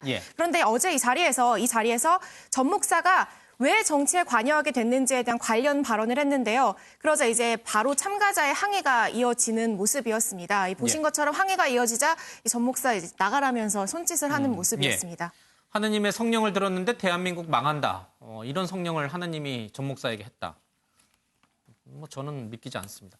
예. 그런데 어제 이 자리에서 전 목사가 왜 정치에 관여하게 됐는지에 대한 관련 발언을 했는데요. 그러자 이제 바로 참가자의 항의가 이어지는 모습이었습니다. 보신 것처럼 항의가 이어지자 이 전 목사 이제 나가라면서 손짓을 하는 모습이었습니다. 예. 하느님의 성령을 들었는데 대한민국 망한다. 이런 성령을 하느님이 전 목사에게 했다. 저는 믿기지 않습니다.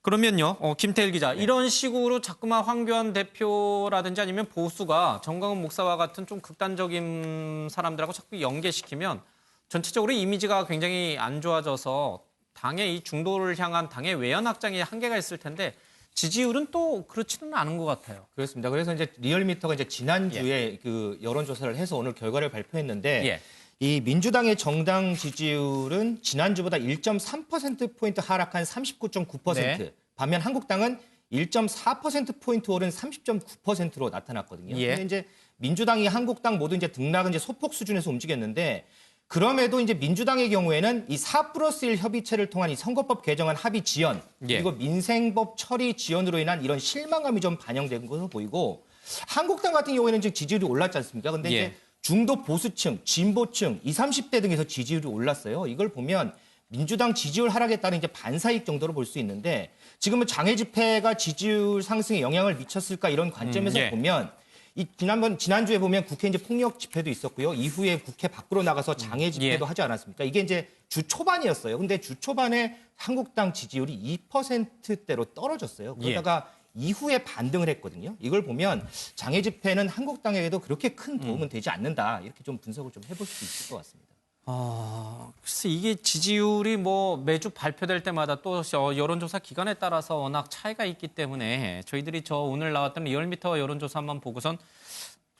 그러면요, 김태일 기자, 이런 식으로 자꾸만 황교안 대표라든지 아니면 보수가 정광훈 목사와 같은 좀 극단적인 사람들하고 자꾸 연계시키면 전체적으로 이미지가 굉장히 안 좋아져서 당의 이 중도를 향한 당의 외연 확장에 한계가 있을 텐데 지지율은 또 그렇지는 않은 것 같아요. 그렇습니다. 그래서 이제 리얼미터가 이제 지난주에 그 여론조사를 해서 오늘 결과를 발표했는데 이 민주당의 정당 지지율은 지난주보다 1.3%포인트 하락한 39.9%. 네. 반면 한국당은 1.4%포인트 오른 30.9%로 나타났거든요. 예. 근데 이제 민주당이 한국당 모두 이제 등락은 이제 소폭 수준에서 움직였는데 그럼에도 이제 민주당의 경우에는 이 4+1 협의체를 통한 이 선거법 개정안 합의 지연 그리고 민생법 처리 지연으로 인한 이런 실망감이 좀 반영된 것으로 보이고 한국당 같은 경우에는 지금 지지율이 올랐지 않습니까? 근데 이제 중도 보수층, 진보층, 20, 30대 등에서 지지율이 올랐어요. 이걸 보면 민주당 지지율 하락에 따른 이제 반사익 정도로 볼 수 있는데 지금은 장애 집회가 지지율 상승에 영향을 미쳤을까 이런 관점에서 보면 지난주에 보면 국회 이제 폭력 집회도 있었고요. 이후에 국회 밖으로 나가서 장애 집회도 하지 않았습니까? 이게 이제 주 초반이었어요. 근데 주 초반에 한국당 지지율이 2%대로 떨어졌어요. 그러다가 이후에 반등을 했거든요. 이걸 보면 장애 집회는 한국당에게도 그렇게 큰 도움은 되지 않는다. 이렇게 좀 분석을 좀 해볼 수 있을 것 같습니다. 글쎄 이게 지지율이 뭐 매주 발표될 때마다 또 여론조사 기간에 따라서 워낙 차이가 있기 때문에 저희들이 오늘 나왔던 리얼미터 여론조사 한번 보고선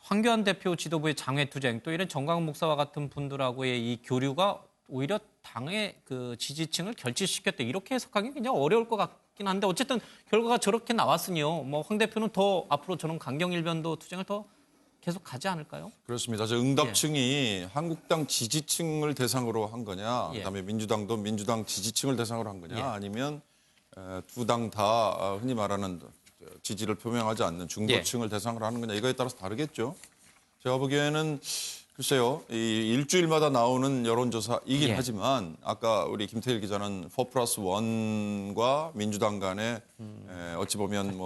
황교안 대표 지도부의 장외투쟁 또 이런 정광훈 목사와 같은 분들하고의 이 교류가 오히려 당의 그 지지층을 결집시켰다 이렇게 해석하기 굉장히 어려울 것 같긴 한데 어쨌든 결과가 저렇게 나왔으니요. 뭐 황 대표는 더 앞으로 저는 강경일변도 투쟁을 더 계속 가지 않을까요? 그렇습니다. 응답층이 한국당 지지층을 대상으로 한 거냐, 그다음에 민주당도 민주당 지지층을 대상으로 한 거냐, 아니면 두 당 다 흔히 말하는 지지를 표명하지 않는 중도층을 대상으로 하는 거냐, 이거에 따라서 다르겠죠. 제가 보기에는 글쎄요, 이 일주일마다 나오는 여론조사이긴 하지만 아까 우리 김태일 기자는 4+1과 민주당 간의 어찌 보면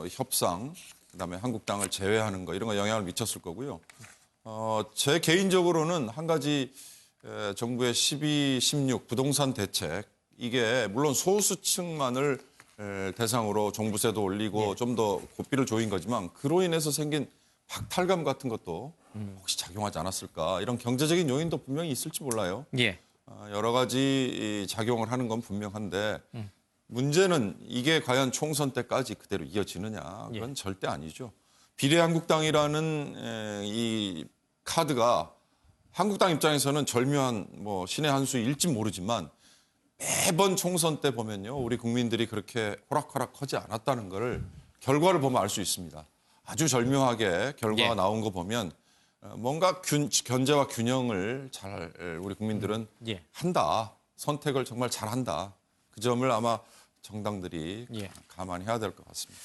협상, 그다음에 한국당을 제외하는 거 이런 거 영향을 미쳤을 거고요. 제 개인적으로는 한 가지 정부의 12, 16 부동산 대책 이게 물론 소수층만을 대상으로 종부세도 올리고 좀 더 고삐를 조인 거지만 그로 인해서 생긴 박탈감 같은 것도 혹시 작용하지 않았을까 이런 경제적인 요인도 분명히 있을지 몰라요. 여러 가지 작용을 하는 건 분명한데 문제는 이게 과연 총선 때까지 그대로 이어지느냐 그건 절대 아니죠. 비례한국당이라는 이 카드가 한국당 입장에서는 절묘한 신의 한 수일지 모르지만 매번 총선 때 보면요 우리 국민들이 그렇게 호락호락하지 않았다는 걸 결과를 보면 알 수 있습니다. 아주 절묘하게 결과가 나온 거 보면 뭔가 견제와 균형을 잘 우리 국민들은 한다. 선택을 정말 잘한다. 그 점을 아마 정당들이 감안해야 될 것 같습니다.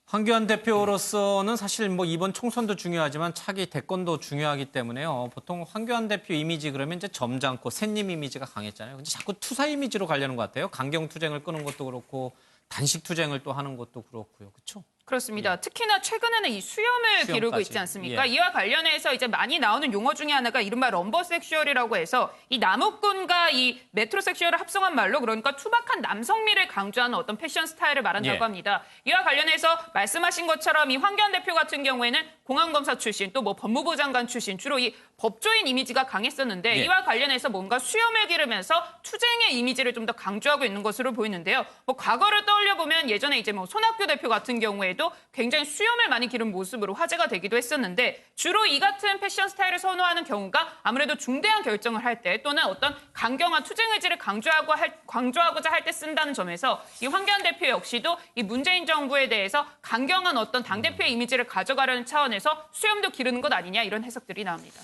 황교안 대표로서는 사실 이번 총선도 중요하지만 차기 대권도 중요하기 때문에요. 보통 황교안 대표 이미지 그러면 이제 점잖고 샌님 이미지가 강했잖아요. 근데 자꾸 투사 이미지로 가려는 것 같아요. 강경 투쟁을 끄는 것도 그렇고 단식 투쟁을 또 하는 것도 그렇고요. 그렇죠? 그렇습니다. 특히나 최근에는 이 수염을 기르고 있지 않습니까? 이와 관련해서 이제 많이 나오는 용어 중에 하나가 이른바 럼버섹슈얼이라고 해서 이 남욱군과 이 메트로섹슈얼을 합성한 말로 그러니까 투박한 남성미를 강조하는 어떤 패션 스타일을 말한다고 합니다. 이와 관련해서 말씀하신 것처럼 이 황교안 대표 같은 경우에는 공안검사 출신 또 법무부 장관 출신 주로 이 법조인 이미지가 강했었는데 이와 관련해서 뭔가 수염을 기르면서 투쟁의 이미지를 좀 더 강조하고 있는 것으로 보이는데요. 과거를 떠올려 보면 예전에 이제 손학규 대표 같은 경우에도 굉장히 수염을 많이 기른 모습으로 화제가 되기도 했었는데 주로 이 같은 패션 스타일을 선호하는 경우가 아무래도 중대한 결정을 할 때 또는 어떤 강경한 투쟁 의지를 강조하고자 할 때 쓴다는 점에서 이 황교안 대표 역시도 이 문재인 정부에 대해서 강경한 어떤 당대표의 이미지를 가져가려는 차원에서 수염도 기르는 것 아니냐 이런 해석들이 나옵니다.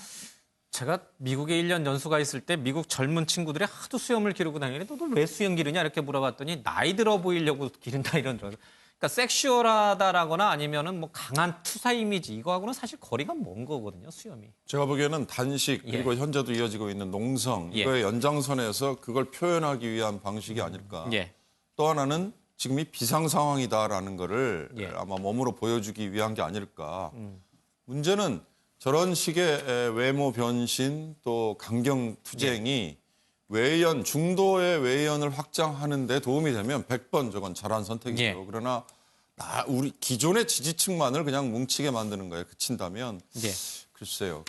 제가 미국에 1년 연수가 있을 때 미국 젊은 친구들이 하도 수염을 기르고 다니는데 너 왜 수염 기르냐 이렇게 물어봤더니 나이 들어 보이려고 기른다 이런 줄. 그러니까 섹슈얼하다라거나 아니면은 뭐 강한 투사 이미지 이거하고는 사실 거리가 먼 거거든요, 수염이. 제가 보기에는 단식 예. 그리고 현재도 이어지고 있는 농성 예. 이거의 연장선에서 그걸 표현하기 위한 방식이 아닐까. 예. 또 하나는 지금이 비상 상황이다라는 거를 예. 아마 몸으로 보여주기 위한 게 아닐까. 문제는 저런 식의 외모 변신 또 강경 투쟁이 외연 중도의 외연을 확장하는 데 도움이 되면 100번 저건 잘한 선택이죠. 예. 그러나 우리 기존의 지지층만을 그냥 뭉치게 만드는 거에 그친다면 예. 글쎄요.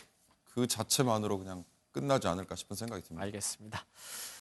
그 자체만으로 그냥 끝나지 않을까 싶은 생각이 듭니다. 알겠습니다.